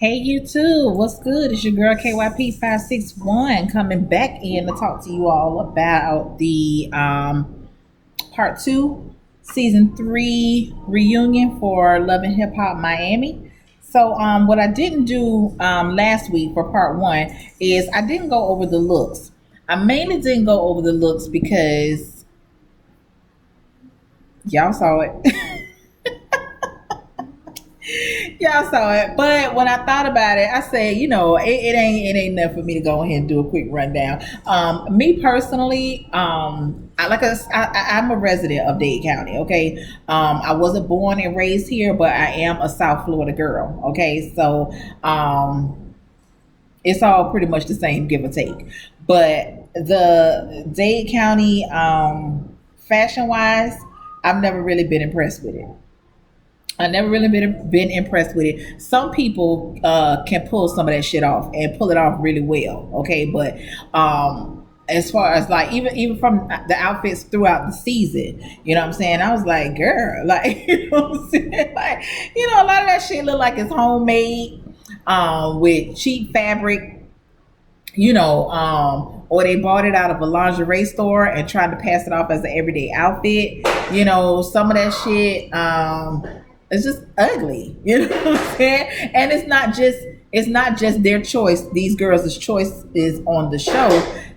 Hey, you too. What's good? It's your girl KYP561 coming back in to talk to you all about the part two, season three reunion for Love and Hip Hop Miami. So, what I didn't do last week for part one is I didn't go over the looks. I mainly didn't go over the looks because y'all saw it. Y'all saw it, but when I thought about it, I said, it ain't enough for me to go ahead and do a quick rundown. Me personally, I'm a resident of Dade County. Okay, I wasn't born and raised here, but I am a South Florida girl. Okay, so it's all pretty much the same, give or take. But the Dade County, fashion wise, I've never really been impressed with it. I never really been impressed with it. Some people can pull some of that shit off and pull it off really well. Okay, but as far as like even from the outfits throughout the season, you know what I'm saying? I was like, girl, like you know what I'm saying? Like, a lot of that shit look like it's homemade with cheap fabric, or they bought it out of a lingerie store and tried to pass it off as an everyday outfit. Some of that shit, it's just ugly. You know what I'm saying? And it's not just their choice. These girls' choice is on the show.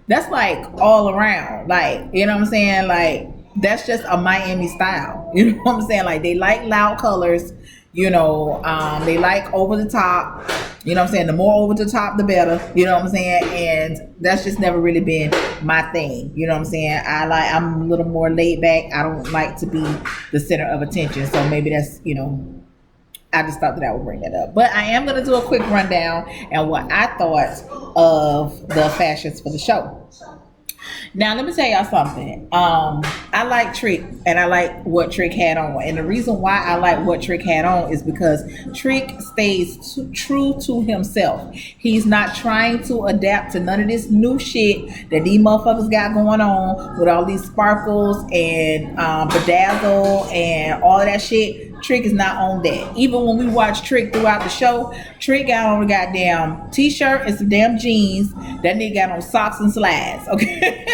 That's like all around. Like, you know what I'm saying? Like, that's just a Miami style. You know what I'm saying? Like, they like loud colors. They like over the top. You know what I'm saying? The more over the top, the better. You know what I'm saying? And that's just never really been my thing. You know what I'm saying? I'm a little more laid back. I don't like to be the center of attention. So maybe that's, I just thought that I would bring that up. But I am going to do a quick rundown and what I thought of the fashions for the show. Now let me tell y'all something. I like Trick and I like what Trick had on. And the reason why I like what Trick had on is because Trick stays true to himself. He's not trying to adapt to none of this new shit that these motherfuckers got going on with all these sparkles and bedazzle and all of that shit. Trick is not on that. Even when we watch Trick throughout the show, Trick got on a goddamn t-shirt and some damn jeans. That nigga got on socks and slides. Okay.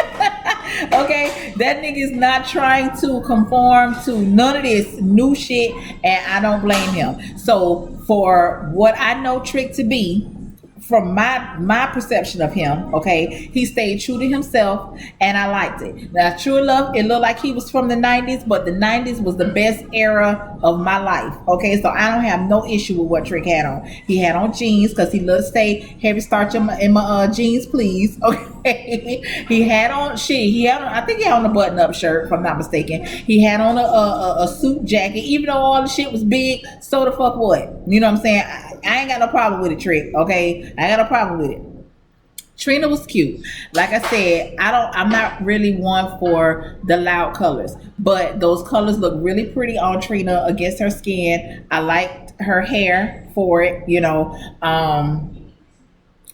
Okay, that nigga is not trying to conform to none of this new shit, and I don't blame him. So for what I know Trick to be, from my perception of him, okay, he stayed true to himself, and I liked it. Now, true love, it looked like he was from the '90s, but the '90s was the best era of my life. Okay, so I don't have no issue with what Trick had on. He had on jeans because he loves to stay heavy starch in my jeans, please. Okay, he had on shit. He had on, I think he had on a button-up shirt, if I'm not mistaken. He had on a suit jacket, even though all the shit was big. So the fuck what? You know what I'm saying? I ain't got no problem with it, Trick. Okay, I ain't got no problem with it. Trina was cute. Like I said, I'm not really one for the loud colors, but those colors look really pretty on Trina against her skin. I liked her hair for it,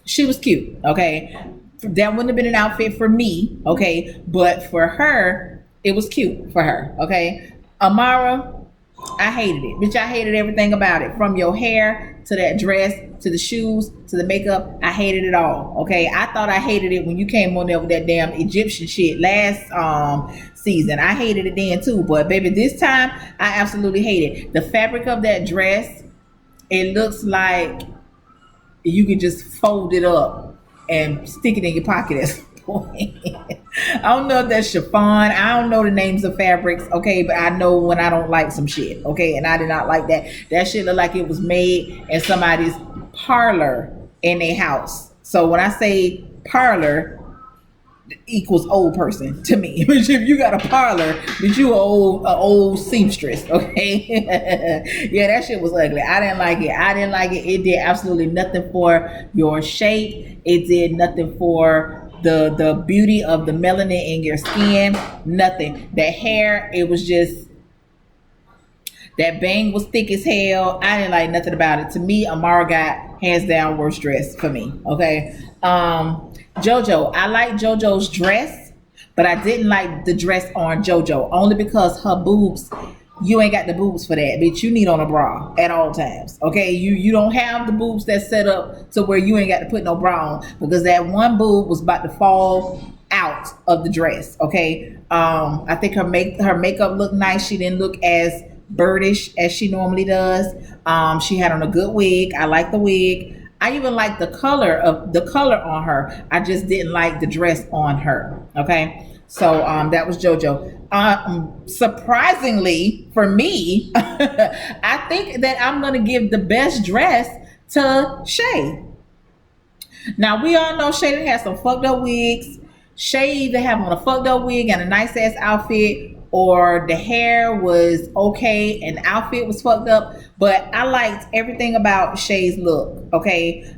she was cute. Okay, that wouldn't have been an outfit for me. Okay, but for her, it was cute for her. Okay, Amara, I hated it. Bitch, I hated everything about it. From your hair to that dress to the shoes to the makeup. I hated it all. Okay. I thought I hated it when you came on there with that damn Egyptian shit last season. I hated it then too. But baby, this time I absolutely hate it. The fabric of that dress, it looks like you could just fold it up and stick it in your pocket at some point. I don't know if that's chiffon. I don't know the names of fabrics, okay, but I know when I don't like some shit, okay, and I did not like that. That shit looked like it was made in somebody's parlor in a house. So when I say parlor, equals old person to me. Which if you got a parlor, but you a old seamstress, okay? Yeah, that shit was ugly. I didn't like it. It did absolutely nothing for your shape. It did nothing for the beauty of the melanin in your skin. Nothing. That hair, it was just, that bang was thick as hell. I didn't like nothing about it. To me, Amara got hands down worst dress for me. Okay. JoJo, I like JoJo's dress, but I didn't like the dress on JoJo only because her boobs you ain't got the boobs for that, bitch. You need on a bra at all times. Okay, you don't have the boobs that set up to where you ain't got to put no bra on, because that one boob was about to fall out of the dress. Okay, I think her makeup looked nice. She didn't look as birdish as she normally does. She had on a good wig. I like the wig. I even like the color on her. I just didn't like the dress on her. Okay. So that was JoJo. Surprisingly for me, I think that I'm gonna give the best dress to Shay. Now we all know Shay done had some fucked up wigs. Shay either have on a fucked up wig and a nice ass outfit, or the hair was okay and the outfit was fucked up. But I liked everything about Shay's look. Okay.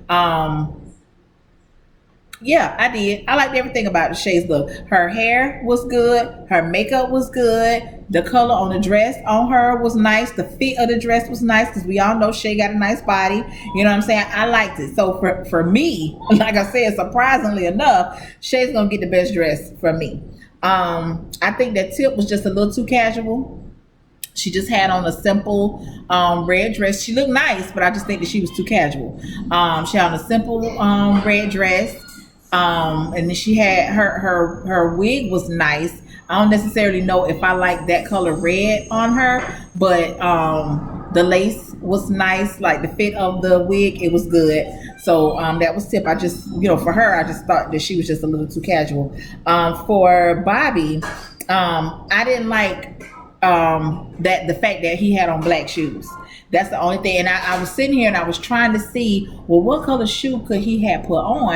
Yeah, I did. I liked everything about Shay's look. Her hair was good. Her makeup was good. The color on the dress on her was nice. The fit of the dress was nice, because we all know Shay got a nice body. You know what I'm saying? I liked it. So for me, like I said, surprisingly enough, Shay's gonna get the best dress from me. I think that Tip was just a little too casual. She just had on a simple red dress. She looked nice, but I just think that she was too casual. She had on a simple red dress. And then she had her wig was nice. I don't necessarily know if I like that color red on her, but the lace was nice. Like the fit of the wig, it was good. So that was Tip. I just, for her, I just thought that she was just a little too casual. For Bobby, I didn't like that the fact that he had on black shoes. That's the only thing. And I was sitting here and I was trying to see, well, what color shoe could he have put on?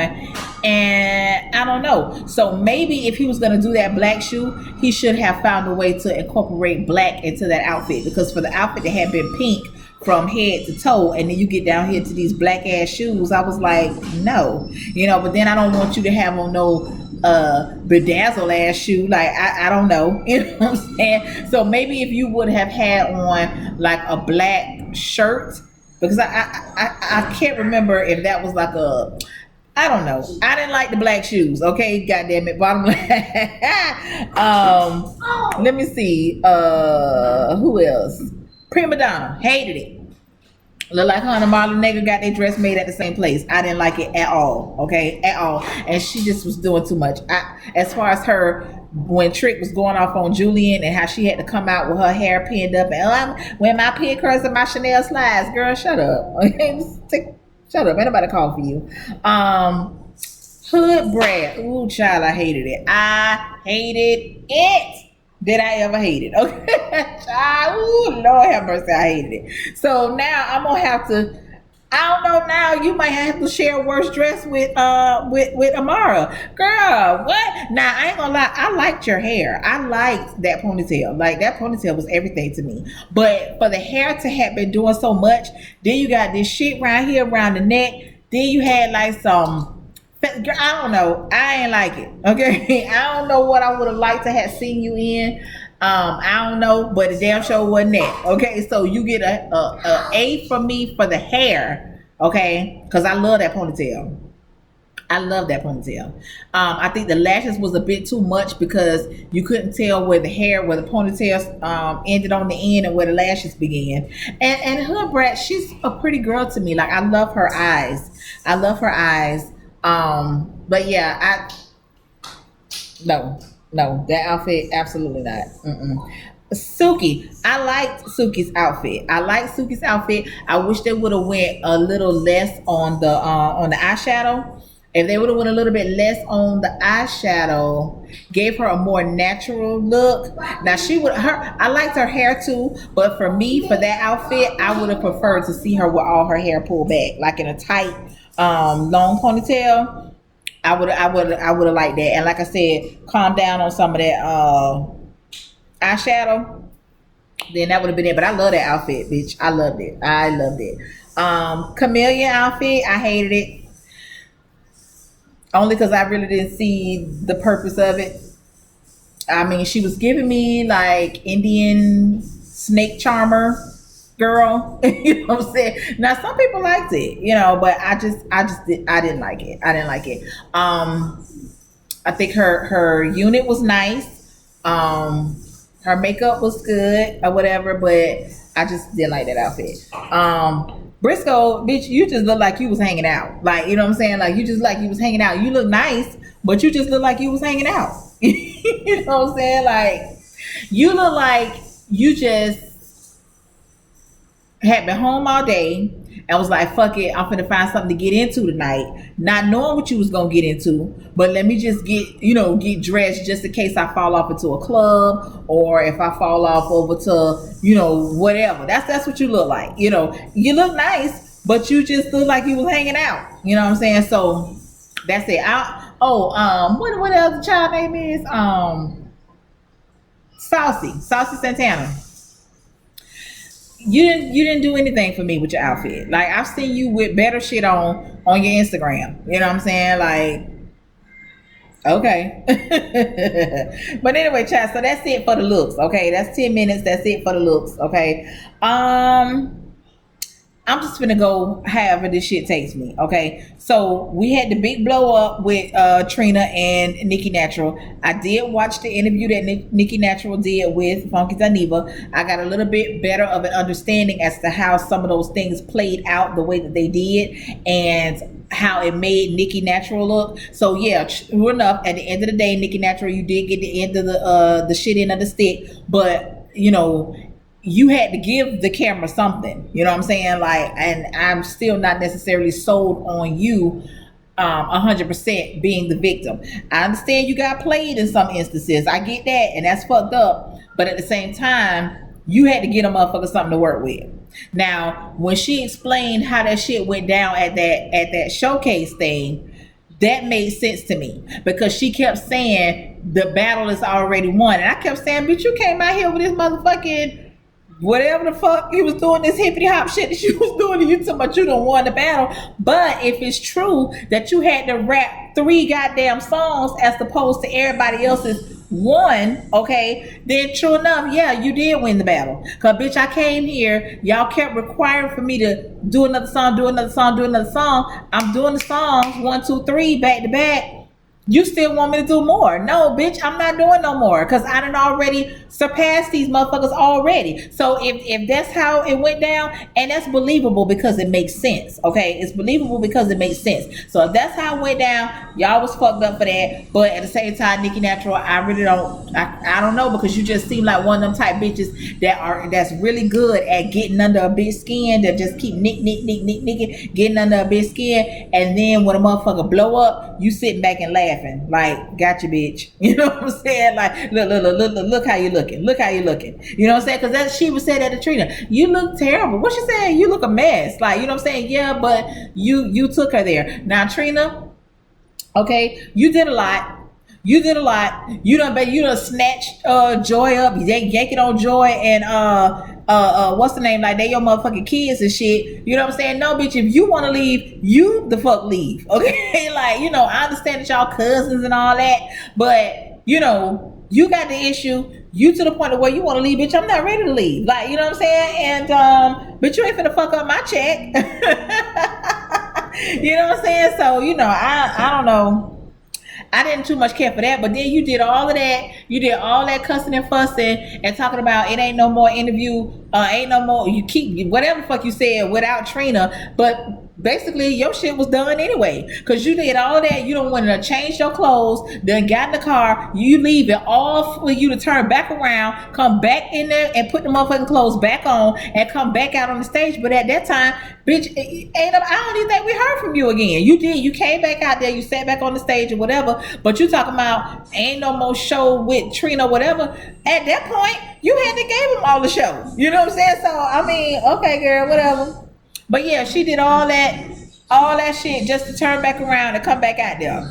And I don't know. So maybe if he was going to do that black shoe, he should have found a way to incorporate black into that outfit. Because for the outfit that had been pink from head to toe, and then you get down here to these black ass shoes, I was like, no. But then I don't want you to have on no bedazzle ass shoe. Like I don't know. You know what I'm saying? So maybe if you would have had on like a black shirt, because I can't remember if that was like I don't know. I didn't like the black shoes. Okay, goddamn it. Bottom line. Let me see. Who else? Prima Donna. Hated it. Look like her and Marlon Nigga got their dress made at the same place. I didn't like it at all. Okay, at all. And she just was doing too much. As far as her, when Trick was going off on Julian and how she had to come out with her hair pinned up and I'm wearing my pin curls and my Chanel slides. Girl, shut up. Okay, shut up. Ain't nobody call for you. Hood Brad. Ooh, child, I hated it. I hated it. Did I ever hate it? Okay. Child, ooh, Lord have mercy, I hated it. So now I'm gonna have to, I don't know, now you might have to share a worse dress with Amara. Girl, what? Now I ain't gonna lie, I liked your hair. I liked that ponytail. Like that ponytail was everything to me. But for the hair to have been doing so much, then you got this shit right here around the neck. Then you had like some, I don't know. I ain't like it. Okay. I don't know what I would have liked to have seen you in. I don't know, but the damn show wasn't that. Okay. So you get a from me for the hair. Okay. Because I love that ponytail. I love that ponytail. I think the lashes was a bit too much because you couldn't tell where the ponytail ended on the end and where the lashes began. And Hood Brat, she's a pretty girl to me. Like I love her eyes. But yeah, no, that outfit, absolutely not. Suki, I liked Suki's outfit. I wish they would have went a little less on the eyeshadow. If they would have went a little bit less on the eyeshadow, gave her a more natural look. Now I liked her hair too, but for me, for that outfit, I would have preferred to see her with all her hair pulled back, like in a tight, long ponytail. I would have liked that. And like I said, calm down on some of that eyeshadow. Then that would have been it. But I love that outfit, bitch. I loved it. Chameleon outfit, I hated it. Only because I really didn't see the purpose of it. I mean, she was giving me like Indian snake charmer girl. You know what I'm saying? Now some people liked it, but I didn't like it. I think her unit was nice. Her makeup was good or whatever, but I just didn't like that outfit. Briscoe, bitch, you just look like you was hanging out. Like, you know what I'm saying? Like, you just like you was hanging out. You look nice, but you just look like you was hanging out. You know what I'm saying? Like, you look like you just had been home all day and was like, fuck it, I'm finna find something to get into tonight. Not knowing what you was gonna get into, but let me just get dressed just in case I fall off into a club or if I fall off over to, whatever. That's what you look like. You look nice, but you just look like you was hanging out. You know what I'm saying? So that's it. What else the child name is? Saucy Santana. You didn't do anything for me with your outfit. Like, I've seen you with better shit on your Instagram. You know what I'm saying? Like, okay. But anyway, chat. So that's it for the looks. Okay, that's 10 minutes. That's it for the looks. Okay. I'm just gonna go however this shit takes me. Okay. So we had the big blow up with Trina and Nicki Natural. I did watch the interview that Nicki Natural did with Funky Dineva. I got a little bit better of an understanding as to how some of those things played out the way that they did and how it made Nicki Natural look. So yeah, true enough, at the end of the day, Nicki Natural, you did get the end of the shit end of the stick, but you had to give the camera something, you know what I'm saying? Like, and I'm still not necessarily sold on you 100% being the victim. I understand you got played in some instances. I get that, and that's fucked up. But at the same time, you had to get a motherfucker something to work with. Now, when she explained how that shit went down at that showcase thing, that made sense to me because she kept saying the battle is already won, and I kept saying, bitch, you came out here with this motherfucking whatever the fuck you was doing, this hippity hop shit that you was doing, and you talking about you don't won the battle. But if it's true that you had to rap 3 goddamn songs as opposed to everybody else's one, okay, then true enough, yeah, you did win the battle. Cause bitch, I came here, y'all kept requiring for me to do another song, do another song, do another song. I'm doing the songs 1, 2, 3 back to back. You still want me to do more? No, bitch, I'm not doing no more because I done already surpassed these motherfuckers already. So if that's how it went down, and that's believable because it makes sense, okay? It's believable because it makes sense. So if that's how it went down, y'all was fucked up for that. But at the same time, Nicki Natural, I really I don't know, because you just seem like one of them type bitches that's really good at getting under a big skin, that just keep nicking, getting under a big skin, and then when a motherfucker blow up, you sitting back and laughing. Like, gotcha, bitch. You know what I'm saying? Like, look how you looking. Look how you looking. You know what I'm saying? Because that she would say that to Trina. You look terrible. What she saying? You look a mess. Like, you know what I'm saying? Yeah, but you took her there. Now, Trina, okay, you did a lot. You did a lot. You done snatched Joy up, yank it on Joy and what's the name? Like, they your motherfucking kids and shit. You know what I'm saying? No, bitch, if you want to leave, you the fuck leave. Okay? Like, I understand that y'all cousins and all that, but you got the issue. You to the point of where you want to leave, bitch. I'm not ready to leave. Like, you know what I'm saying? And but you ain't finna fuck up my check. You know what I'm saying? So, I don't know. I didn't too much care for that, but then you did all of that. You did all that cussing and fussing and talking about it ain't no more interview, ain't no more. You keep whatever the fuck you said without Trina, but basically your shit was done anyway, because you did all that. You don't want to change your clothes, then got in the car, you leave it all for you to turn back around, come back in there and put the motherfucking clothes back on and come back out on the stage. But at that time, bitch, I don't even think we heard from you again. You came back out there, you sat back on the stage or whatever, but you talking about ain't no more show with Trina or whatever. At that point, you had to give them all the show. You know what I'm saying? So I mean, okay, girl, whatever. But yeah, she did all that shit just to turn back around and come back out there.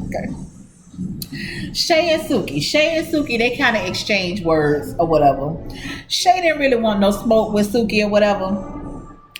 Okay. Shay and Suki, they kind of exchanged words or whatever. Shay didn't really want no smoke with Suki or whatever.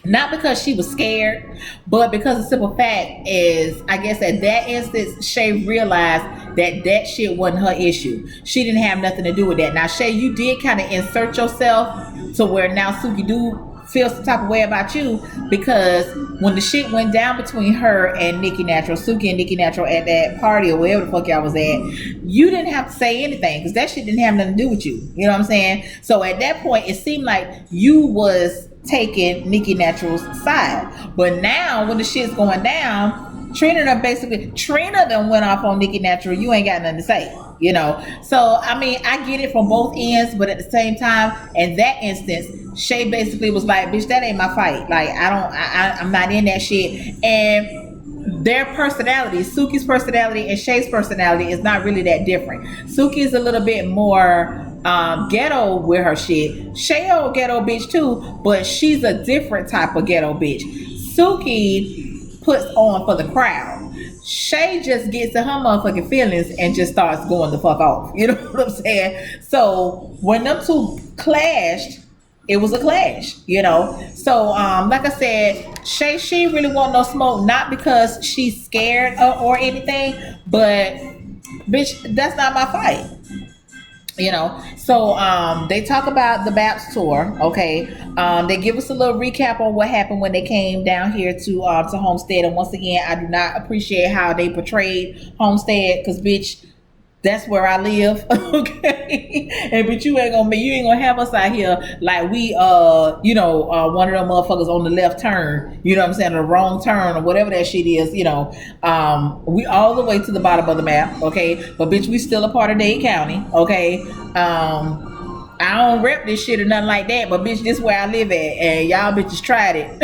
Not because she was scared, but because the simple fact is, I guess at that instance, Shay realized that shit wasn't her issue. She didn't have nothing to do with that. Now, Shay, you did kind of insert yourself to where now Suki do feel some type of way about you because when the shit went down between her and Nicki Natural, Suki and Nicki Natural at that party or wherever the fuck y'all was at, you didn't have to say anything because that shit didn't have nothing to do with you. You know what I'm saying? So at that point, it seemed like you was taking Nicki Natural's side. But now when the shit's going down, Trina done went off on Nicki Natural. You ain't got nothing to say, you know. So I mean, I get it from both ends, but at the same time, in that instance, Shay basically was like, "Bitch, that ain't my fight. Like, I'm not in that shit." And their personality, Suki's personality and Shay's personality, is not really that different. Suki is a little bit more ghetto with her shit. Shay a ghetto bitch too, but she's a different type of ghetto bitch. Suki puts on for the crowd. Shay just gets in her motherfucking feelings and just starts going the fuck off. You know what I'm saying? So when them two clashed, it was a clash, you know. So like I said, Shay, she really want no smoke, not because she's scared or anything, but bitch, that's not my fight. You know, so they talk about the BAPS tour. Okay, they give us a little recap on what happened when they came down here to Homestead. And once again, I do not appreciate how they portrayed Homestead because bitch, that's where I live. Okay, and but you ain't gonna have us out here like we one of them motherfuckers on the left turn, you know what I'm saying, the wrong turn or whatever that shit is, you know. We all the way to the bottom of the map, okay, but bitch, we still a part of Dade County, okay. I don't rep this shit or nothing like that, but bitch, this is where I live at, and y'all bitches tried it.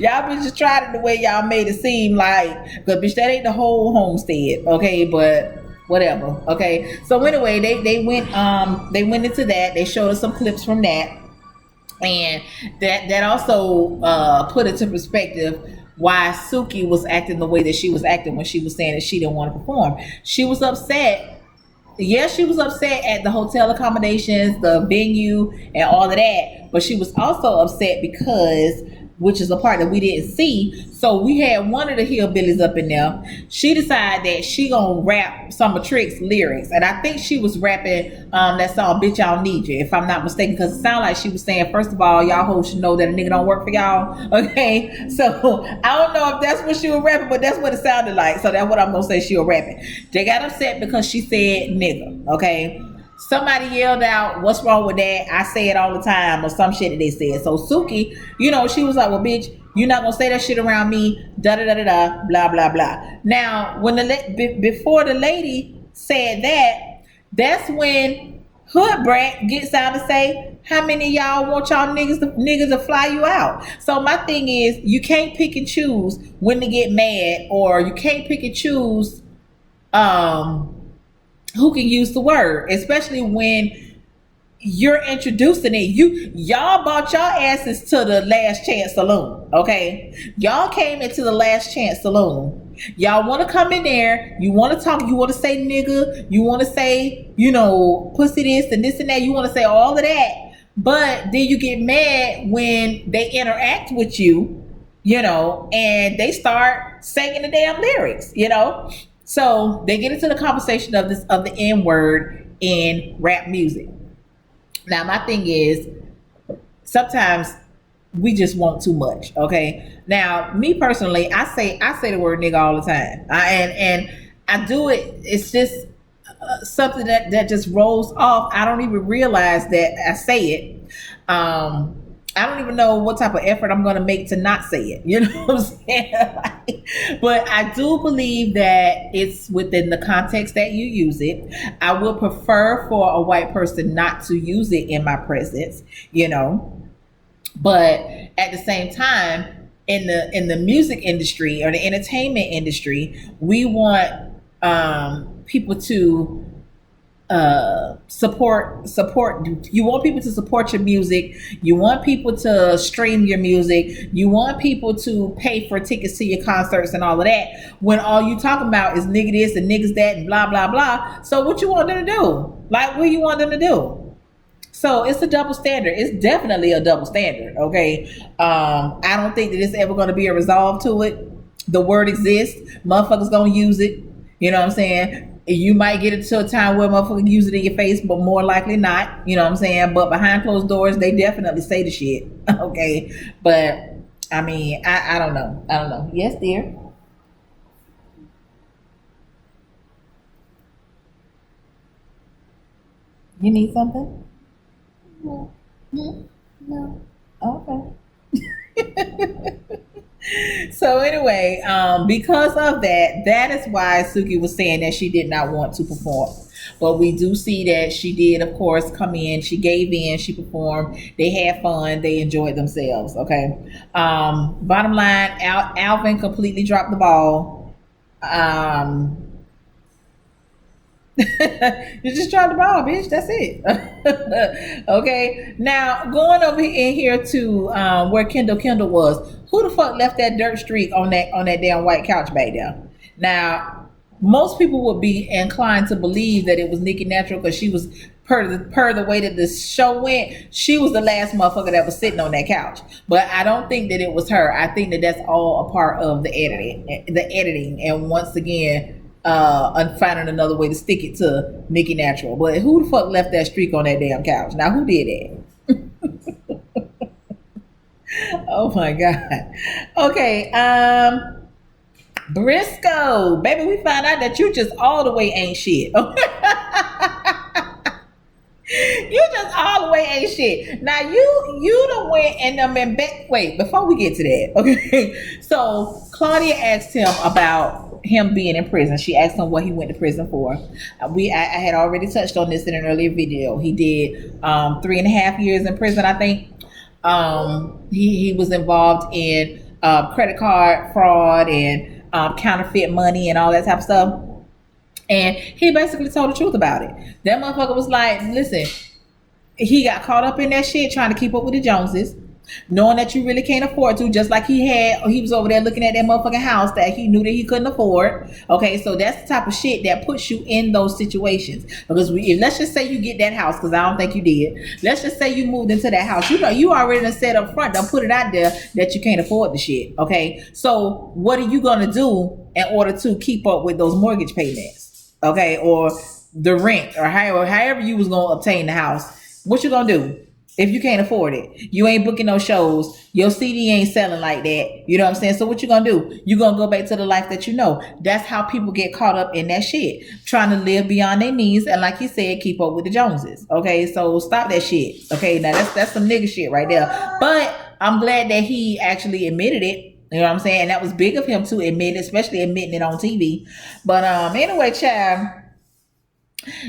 Y'all bitches tried it the way y'all made it seem like, but bitch, that ain't the whole Homestead, okay, but whatever. Okay. So anyway, they went into that. They showed us some clips from that. And that also put into perspective why Suki was acting the way that she was acting when she was saying that she didn't want to perform. She was upset. Yes, she was upset at the hotel accommodations, the venue, and all of that. But she was also upset because, which is a part that we didn't see. So we had one of the hillbillies up in there. She decided that she gonna rap some of Trick's lyrics. And I think she was rapping that song, Bitch, I Don't Need You, if I'm not mistaken, because it sounded like she was saying, first of all, y'all hoes should know that a nigga don't work for y'all. Okay, so I don't know if that's what she was rapping, but that's what it sounded like. So that's what I'm gonna say she was rapping. They got upset because she said nigga, okay? Somebody yelled out, "What's wrong with that? I say it all the time," or some shit that they said. So Suki, you know, she was like, "Well, bitch, you're not gonna say that shit around me." Da da da da da. Blah blah blah. Now, when before the lady said that, that's when Hood Brat gets out and say, "How many of y'all want y'all niggas to fly you out?" So my thing is, you can't pick and choose when to get mad, or you can't pick and choose who can use the word, especially when you're introducing it. Y'all bought y'all asses to the Last Chance Saloon, okay? Y'all came into the Last Chance Saloon. Y'all want to come in there. You want to talk. You want to say nigga. You want to say, you know, pussy this and this and that. You want to say all of that. But then you get mad when they interact with you, you know, and they start singing the damn lyrics, you know? So they get into the conversation of the N word in rap music. Now my thing is, sometimes we just want too much. Okay. Now me personally, I say the word nigga all the time. And I do it. It's just something that just rolls off. I don't even realize that I say it. I don't even know what type of effort I'm going to make to not say it. You know what I'm saying? But I do believe that it's within the context that you use it. I will prefer for a white person not to use it in my presence, you know. But at the same time, in the music industry or the entertainment industry, we want people to support. You want people to support your music. You want people to stream your music. You want people to pay for tickets to your concerts and all of that, when all you talking about is nigga this and niggas that and blah blah blah. So what you want them to do? Like, what you want them to do? So it's a double standard. It's definitely a double standard. Okay. I don't think that it's ever going to be a resolve to it. The word exists. Motherfuckers gonna use it. You know what I'm saying? You might get it to a time where motherfucker use it in your face, but more likely not. You know what I'm saying? But behind closed doors, they definitely say the shit. Okay. But I mean, I don't know. I don't know. Yes, dear. You need something? No. No. Okay. So anyway, because of that, that is why Suki was saying that she did not want to perform. But we do see that she did, of course, come in. She gave in. She performed. They had fun. They enjoyed themselves. Okay. Bottom line, Alvin completely dropped the ball. Um, you just dropped the ball, bitch. That's it. Okay. Now going over in here to where Kendall was. Who the fuck left that dirt streak on that damn white couch back there? Now most people would be inclined to believe that it was Nikki Natural because she was per the way that the show went, she was the last motherfucker that was sitting on that couch. But I don't think that it was her. I think that that's all a part of the editing, and once again, finding another way to stick it to Nikki Natural. But who the fuck left that streak on that damn couch? Now who did that? Oh my god. Okay, Briscoe, baby, we found out that you just all the way ain't shit. You just all the way ain't shit. Now you done went and been back. Wait, before we get to that, okay. So Claudia asked him about him being in prison. She asked him what he went to prison for. I had already touched on this in an earlier video. He did 3.5 years in prison, I think. He was involved in credit card fraud and counterfeit money and all that type of stuff. And he basically told the truth about it. That motherfucker was like, listen, he got caught up in that shit trying to keep up with the Joneses, knowing that you really can't afford to, just like he was over there looking at that motherfucking house that he knew that he couldn't afford. Okay, so that's the type of shit that puts you in those situations. Because let's just say you get that house, because I don't think you did. Let's just say you moved into that house. You know, you already done said up front, done put it out there that you can't afford the shit. Okay, so what are you gonna do in order to keep up with those mortgage payments? Okay, or the rent, or however you was gonna obtain the house. What you gonna do if you can't afford it? You ain't booking no shows. Your CD ain't selling like that. You know what I'm saying? So what you gonna do? You gonna go back to the life that you know. That's how people get caught up in that shit, trying to live beyond their means, and like you said, keep up with the Joneses. Okay, so stop that shit. Okay, now that's some nigga shit right there. But I'm glad that he actually admitted it. You know what I'm saying? And that was big of him to admit it, especially admitting it on TV. But anyway, child,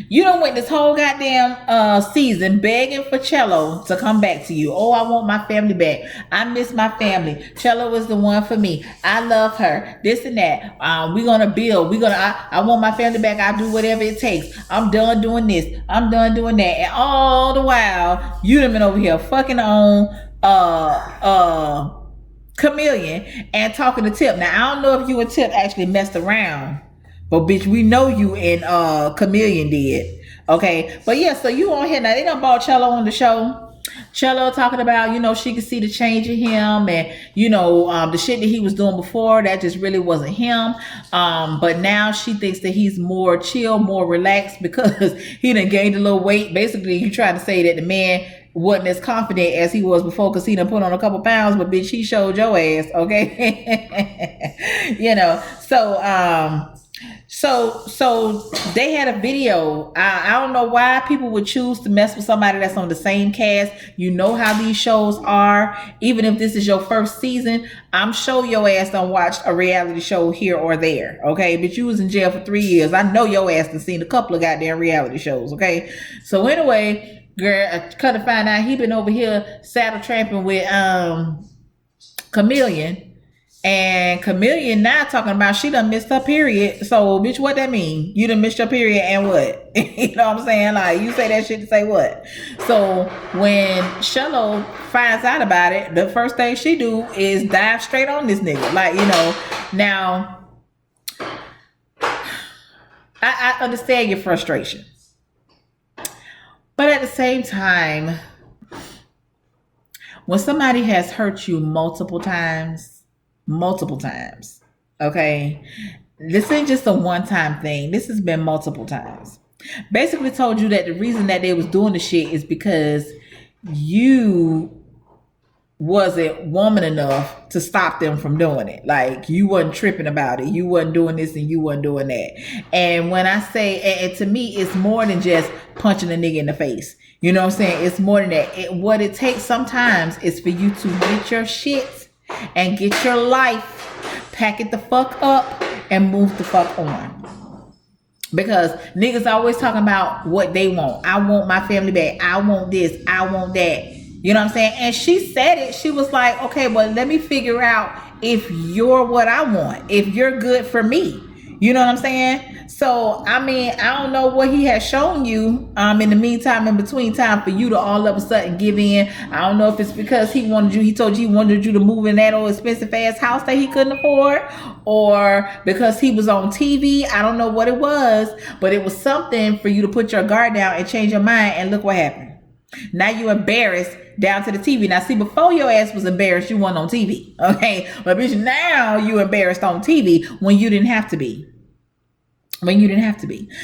you done went this whole goddamn season begging for Cello to come back to you. Oh, I want my family back. I miss my family. Cello is the one for me. I love her. This and that. We're gonna build. I want my family back. I'll do whatever it takes. I'm done doing this. I'm done doing that. And all the while, you done been over here fucking on Chameleon and talking to Tip. Now I don't know if you and Tip actually messed around, but bitch, we know you and Chameleon did. Okay, but yeah, so you on here now. They done brought Cello on the show. Cello talking about, you know, she could see the change in him, and you know, the shit that he was doing before, that just really wasn't him. But now she thinks that he's more chill, more relaxed because he done gained a little weight. Basically, you trying to say that the man wasn't as confident as he was before because he done put on a couple pounds, but bitch, he showed your ass, okay? You know, so they had a video. I don't know why people would choose to mess with somebody that's on the same cast. You know how these shows are. Even if this is your first season, I'm sure your ass done watched a reality show here or there, okay? But you was in jail for 3 years. I know your ass done seen a couple of goddamn reality shows, okay? So anyway, girl, I kind of find out he been over here saddle tramping with Chameleon. And Chameleon now talking about she done missed her period. So bitch, what that mean? You done missed your period and what? You know what I'm saying? Like, you say that shit to say what? So when Shello finds out about it, the first thing she do is dive straight on this nigga. Like, you know, now I understand your frustration. But at the same time, when somebody has hurt you multiple times, okay, this ain't just a one-time thing. This has been multiple times. Basically told you that the reason that they was doing the shit is because you wasn't woman enough to stop them from doing it. Like you wasn't tripping about it. You wasn't doing this and you wasn't doing that. And when I say, and to me, it's more than just punching a nigga in the face. You know what I'm saying? It's more than that. What it takes sometimes is for you to get your shit and get your life, pack it the fuck up and move the fuck on. Because niggas always talking about what they want. I want my family back. I want this. I want that. You know what I'm saying? And she said it. She was like, okay, well, let me figure out if you're what I want, if you're good for me. You know what I'm saying? So, I mean, I don't know what he has shown you in the meantime, in between time, for you to all of a sudden give in. I don't know if it's because he told you he wanted you to move in that old expensive ass house that he couldn't afford, or because he was on TV. I don't know what it was, but it was something for you to put your guard down and change your mind, and look what happened. Now you embarrassed down to the TV. Now see, before your ass was embarrassed, you weren't on TV. Okay. But bitch, now you embarrassed on TV when you didn't have to be.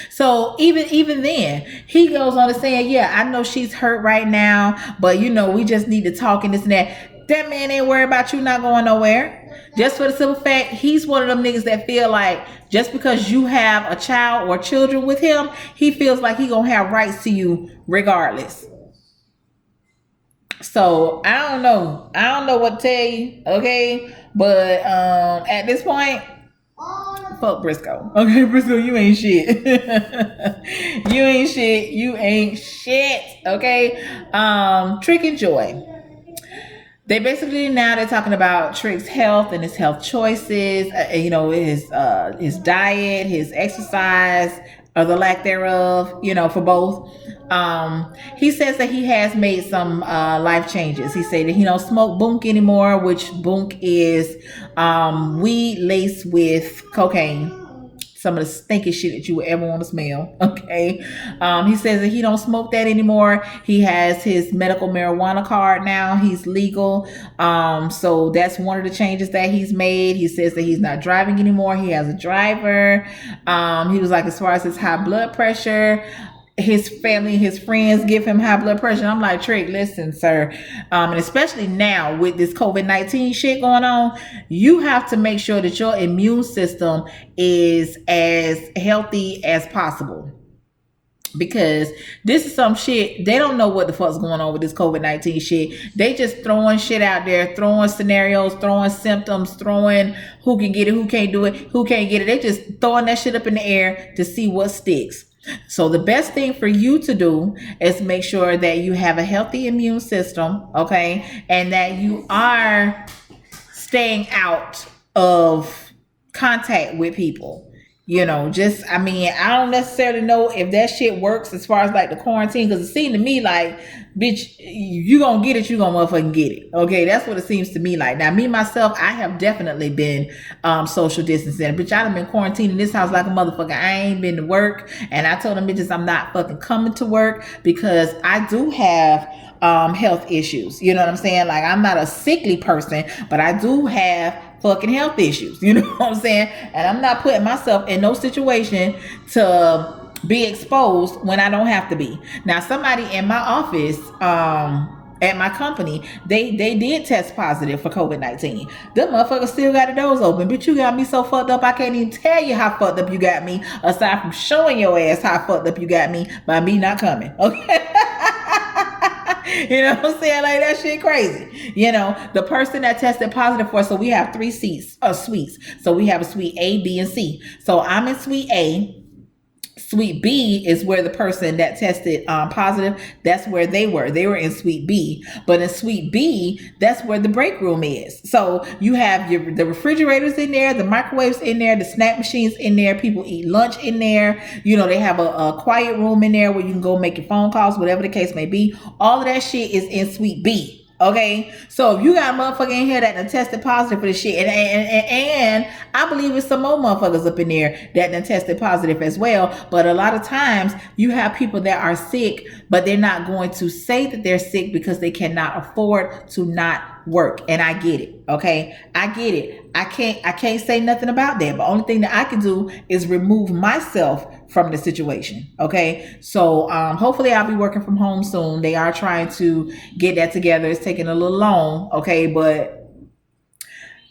So even then, he goes on to saying, yeah, I know she's hurt right now, but you know, we just need to talk and this and that. That man ain't worried about you not going nowhere. Just for the simple fact, he's one of them niggas that feel like just because you have a child or children with him, he feels like he gonna have rights to you regardless. So I don't know what to tell you, okay? But at this point, fuck Briscoe. Okay, Briscoe, you ain't shit. You ain't shit. Okay. Trick and Joy. They're talking about Trick's health and his health choices, you know, his diet, his exercise, or the lack thereof, you know, for both. He says that he has made some life changes. He said that he don't smoke bunk anymore, which bunk is weed laced with cocaine. Some of the stinky shit that you would ever want to smell. Okay. He says that he don't smoke that anymore. He has his medical marijuana card now. He's legal. So that's one of the changes that he's made. He says that he's not driving anymore. He has a driver. He was like, as far as his high blood pressure, his family, his friends give him high blood pressure. And I'm like, Trick, listen, sir. And especially now with this COVID-19 shit going on, you have to make sure that your immune system is as healthy as possible. Because this is some shit, they don't know what the fuck's going on with this COVID-19 shit. They just throwing shit out there, throwing scenarios, throwing symptoms, throwing who can get it, who can't do it, who can't get it. They just throwing that shit up in the air to see what sticks. So the best thing for you to do is make sure that you have a healthy immune system, okay? And that you are staying out of contact with people. You know, I don't necessarily know if that shit works as far as like the quarantine, because it seemed to me like, bitch, you gonna get it, you gonna motherfucking get it. Okay, that's what it seems to me like. Now, me, myself, I have definitely been social distancing. Bitch, I done been quarantined in this house like a motherfucker. I ain't been to work. And I told them bitches I'm not fucking coming to work because I do have health issues. You know what I'm saying? Like, I'm not a sickly person, but I do have fucking health issues. You know what I'm saying? And I'm not putting myself in no situation to be exposed when I don't have to be. Now, somebody in my office, at my company, they did test positive for COVID-19. Them motherfuckers still got the doors open. Bitch, you got me so fucked up, I can't even tell you how fucked up you got me, aside from showing your ass how fucked up you got me by me not coming. Okay? You know what I'm saying? Like, that shit crazy. You know, the person that tested positive for, so we have 3 suites. So we have a suite A, B, and C. So I'm in suite A. Suite B is where the person that tested positive, that's where they were. They were in suite B. But in suite B, that's where the break room is. So you have the refrigerators in there, the microwaves in there, the snack machines in there. People eat lunch in there. You know, they have a quiet room in there where you can go make your phone calls, whatever the case may be. All of that shit is in suite B. Okay, so if you got a motherfucker in here that done tested positive for this shit, and I believe it's some more motherfuckers up in there that done tested positive as well. But a lot of times you have people that are sick, but they're not going to say that they're sick because they cannot afford to not work. And I get it. Okay, I get it. I can't say nothing about that. But only thing that I can do is remove myself from the situation. Okay, so hopefully I'll be working from home soon. They are trying to get that together. It's taking a little long. Okay, but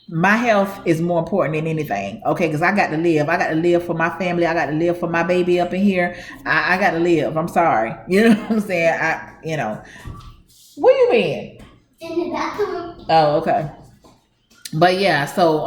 my health is more important than anything. Okay, because I got to live. I got to live for my family. I got to live for my baby up in here. I got to live. I'm sorry. You know what I'm saying? Where you been? In the bathroom. Oh, okay. But yeah, so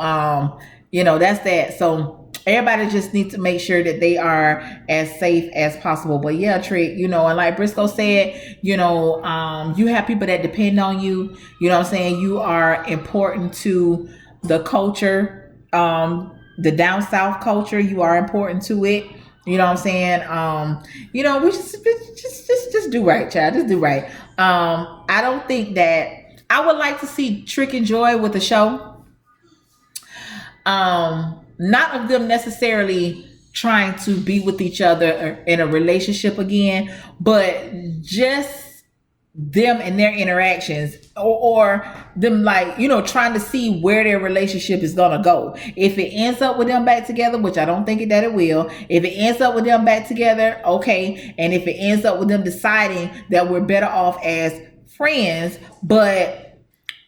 that's that. So everybody just needs to make sure that they are as safe as possible. But yeah, Trick, and like Briscoe said, you have people that depend on you. You know what I'm saying? You are important to the culture, the down south culture. You are important to it. You know what I'm saying? We just do right, child. Just do right. I don't think that I would like to see Trick and Joy with the show. Not of them necessarily trying to be with each other in a relationship again, but just them and their interactions, or them trying to see where their relationship is gonna go. If it ends up with them back together, which I don't think that it will, if it ends up with them back together, okay, and if it ends up with them deciding that we're better off as friends, but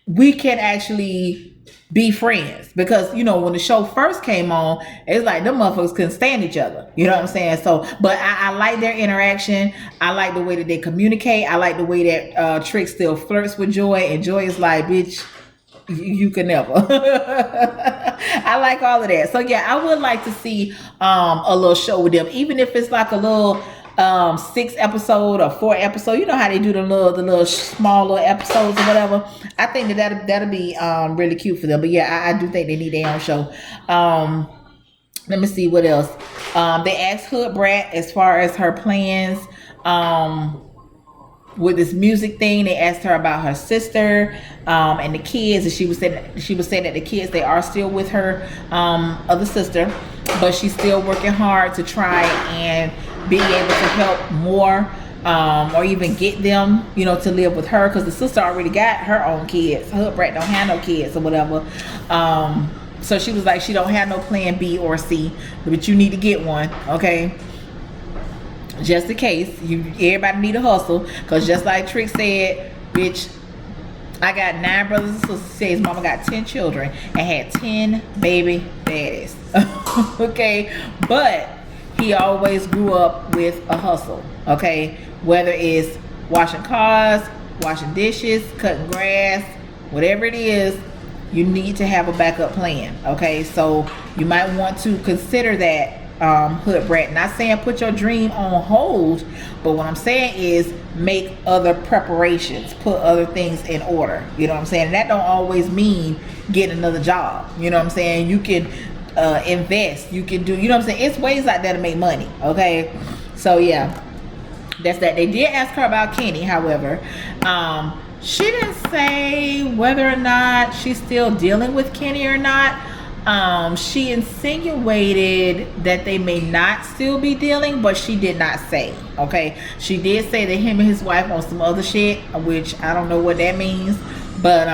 we can actually be friends, because when the show first came on, it's like them motherfuckers couldn't stand each other. You know what I'm saying? So, but I like their interaction. I like the way that they communicate. I like the way that Trick still flirts with Joy, and Joy is like, bitch, you can never. I like all of that. So yeah, I would like to see a little show with them, even if it's like a little 6 episode or 4 episode. You know how they do the little small little episodes or whatever. I think that'll be really cute for them. But yeah, I do think they need their own show. Let me see what else. They asked Hood Brat as far as her plans with this music thing. They asked her about her sister and the kids, and she was saying that the kids, they are still with her other sister, but she's still working hard to try and be able to help more, or even get them, to live with her, because the sister already got her own kids. Hood Brat don't have no kids or whatever. So she was like, she don't have no plan B or C, but you need to get one, okay? Just in case. Everybody need a hustle, because just like Trick said, bitch, I got 9 brothers and sisters. Says mama got 10 children and had 10 baby daddies. Okay, but he always grew up with a hustle, okay? Whether it's washing cars, washing dishes, cutting grass, whatever it is, you need to have a backup plan, okay? So you might want to consider that, Hood Brat. Not saying put your dream on hold, but what I'm saying is make other preparations, put other things in order. You know what I'm saying? And that don't always mean get another job. You know what I'm saying? You can invest, you can do, you know what I'm saying? It's ways out there to make money, okay? So yeah, that's that. They did ask her about Kenny, however. She didn't say whether or not she's still dealing with Kenny or not. She insinuated that they may not still be dealing, but she did not say, okay? She did say that him and his wife on some other shit, which I don't know what that means, but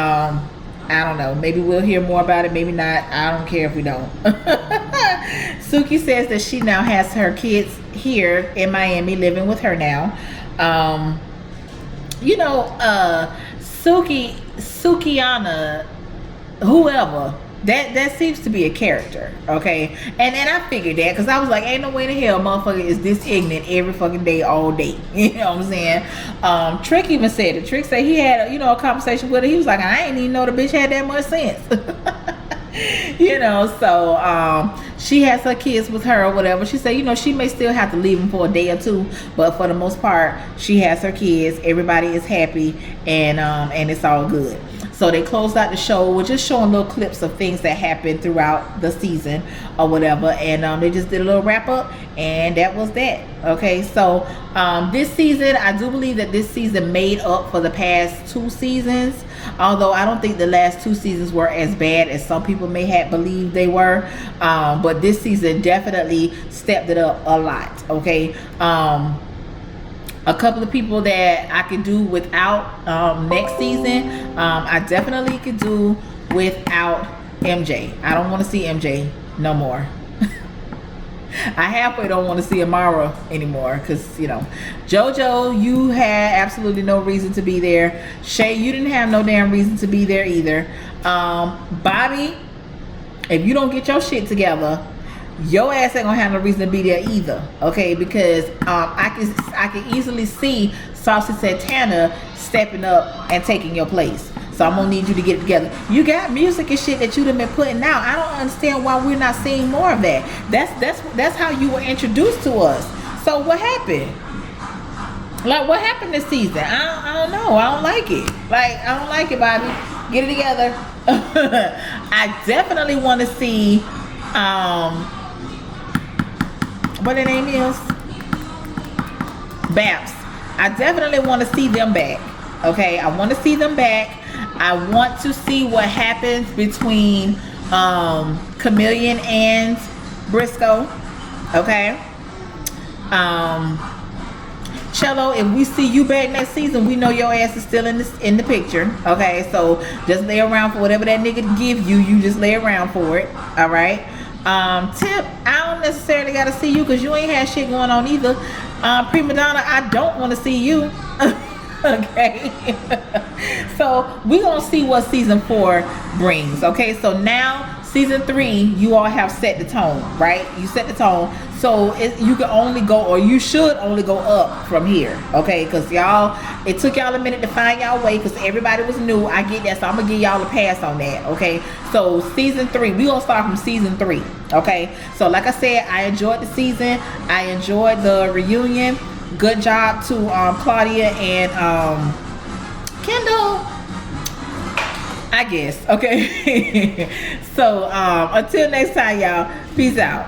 I don't know. Maybe we'll hear more about it. Maybe not. I don't care if we don't. Suki says that she now has her kids here in Miami living with her now. Sukiana, whoever, that seems to be a character, okay? And I figured that, because I was like, ain't no way in hell motherfucker is this ignorant every fucking day, all day. You know what I'm saying? Trick even said it. Trick said he had a conversation with her. He was like, I ain't even know the bitch had that much sense. So she has her kids with her or whatever. She said, she may still have to leave them for a day or 2, but for the most part, she has her kids. Everybody is happy, and it's all good. So they closed out the show. We're just showing little clips of things that happened throughout the season or whatever, and they just did a little wrap up, and that was that. Okay, so this season, I do believe that this season made up for the past 2 seasons, although I don't think the last 2 seasons were as bad as some people may have believed they were, but this season definitely stepped it up a lot. Okay, a couple of people that I could do without next season, I definitely could do without MJ. I don't want to see MJ no more. I halfway don't want to see Amara anymore, because, you know, JoJo, you had absolutely no reason to be there. Shay, you didn't have no damn reason to be there either. Bobby, if you don't get your shit together, your ass ain't gonna have no reason to be there either. Okay, because I can easily see Saucy Santana stepping up and taking your place. So I'm gonna need you to get it together. You got music and shit that you done been putting out. I don't understand why we're not seeing more of that. That's how you were introduced to us. So what happened? Like, what happened this season? I don't know. I don't like it. Like, I don't like it, Bobby. Get it together. I definitely want to see what their name is? Babs. I definitely want to see them back. Okay, I want to see them back. I want to see what happens between Chameleon and Briscoe. Okay. Cello, if we see you back next season, we know your ass is still in the picture. Okay, so just lay around for whatever that nigga give you. You just lay around for it. All right. Tip, I don't necessarily gotta see you because you ain't had shit going on either. Prima Donna, I don't want to see you. Okay. So we gonna see what season 4 brings. Okay, so now season 3, you all have set the tone, right? You set the tone, so you can only go, or you should only go up from here. Okay, because y'all, it took y'all a minute to find y'all way because everybody was new. I get that, so I'm gonna give y'all a pass on that. Okay, so season 3, we gonna start from season 3. Okay, so like I said, I enjoyed the season. I enjoyed the reunion. Good job to Claudia and Kendall, I guess. Okay. So until next time, y'all, peace out.